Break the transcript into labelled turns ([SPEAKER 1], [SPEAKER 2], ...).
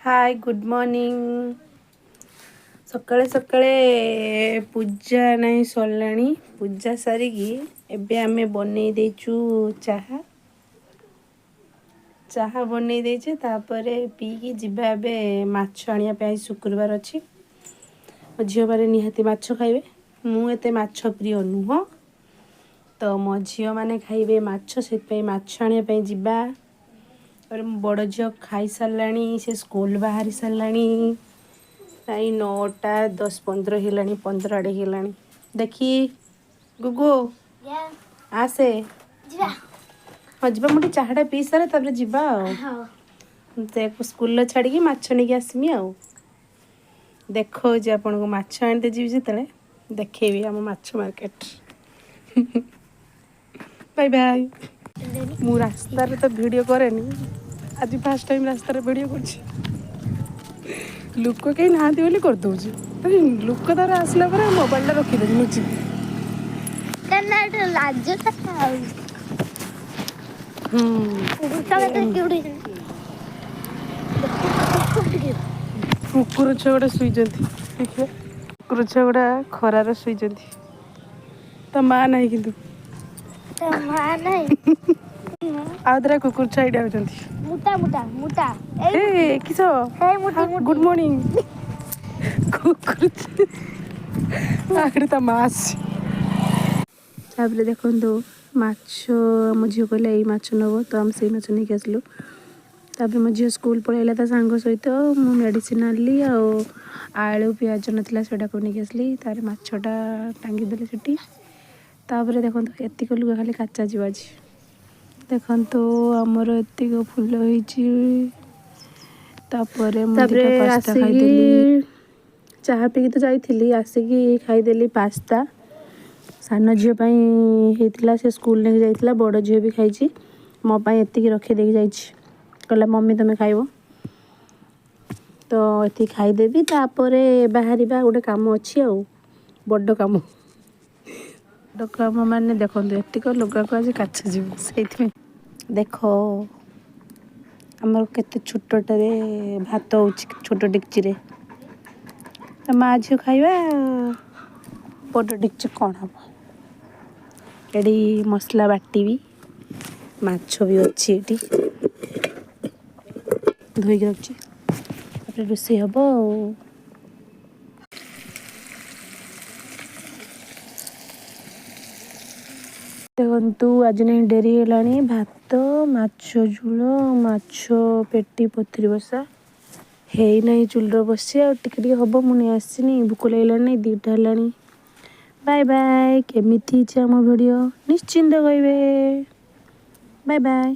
[SPEAKER 1] Hi good morning. सकाळे सकाळे पूजा नहीं सरलानी। पूजा सारिकी एबे आमे बनै देचु चाहा चाहा बनै देचे तापरे पीकी जिबा एबे माछ आनिया पे शुक्रवार अछि। मो झियो बारे निहाती माछ खाइबे। मु एते माछ प्रिय नुह तो मो झियो माने खाइबे माछ से माछ आनिया पे जिबा। और बड़ झियो खाई सारलानी से स्कूल बाहरी सारलानी। आई 9टा 10-15 हेलानी 15 आड़े हेलानी। देखी गुगु आसे हाँ जीवा मुझे चाहटा पी सारे तब जीवा स्कूल छाड़ी माछ नहीं आसमी आउ देखो जे आपन को माछ आनते जीवी जिते देखेबी आम माछ मार्केट। Bye bye. मु रास्ता तो वीडियो करेनी आज फर्स्ट टाइम रास्ता वीडियो कर लुक कहीं नहांती बोली कर दउची लुक तार आसला पर मोबाइल रखी दे लुचि
[SPEAKER 2] लाज
[SPEAKER 1] कुकुर छुआ गुड़ा शुईचंती देखिए कुकुर छुआ गुड़ा खरार शुईचंती तो माँ नहीं किंतु आउदरा कुकुर छुआ एडी आउचंती
[SPEAKER 2] मुटा मुटा मुटा
[SPEAKER 1] ए किसो गुड मॉर्निंग कुकुर आखिर ता मास ताबले देखंतु माछ मो झियो कहले एई माछ नबो तो हम सेई माछ नहीं आसलु। तापर मो झियो स्कूल पळैला ता सांग सहित मु मेडिसिन आनली आलू पियाज नथिला सेटा को नहीं आसली तार माछटा टांगी देले सेठी। तापर देखंतु एतिक लुगा खाली काचा जीवाजी देखंतु हमर एतिक फुल होईची। तापर मु देखा पास्ता खाई देली चाहा पी तो जाइथिली आसिकी खाई देली पास्ता। सान झियो पई हेतिला से स्कूल ने जाइथिला बड़ झियो भी खाइची मो पई एतिक रखी देकी जाइची कहला मम्मी तमे खाइबो तो एति खाई देबी तापरे बाहरिबा गोटे काम अछि आ बड्ड काम माने देखंतु एतिक लुगा को आज काचा जीव सेइथि देखो हमर केते छोटटरे भात होछि छोट डिक्ची रे तो माँ झियो खाइबा बड़ डिक्ची कौन हम एडी मसला बाटीबी माछ भी अच्छी एटी धोई रखी तापर रोषेई हबो। देखंतु आज नहीं डेरी हेलानी भात माछ झोल माछ पेटी पथरी बसा हेई नहीं चुलर बसी आ टिके हब मुझे आसनी भूक लगे 2टा हेलानी। बाय बाय केमिति आम वीडियो निश्चिंत कहबे बाय बाय।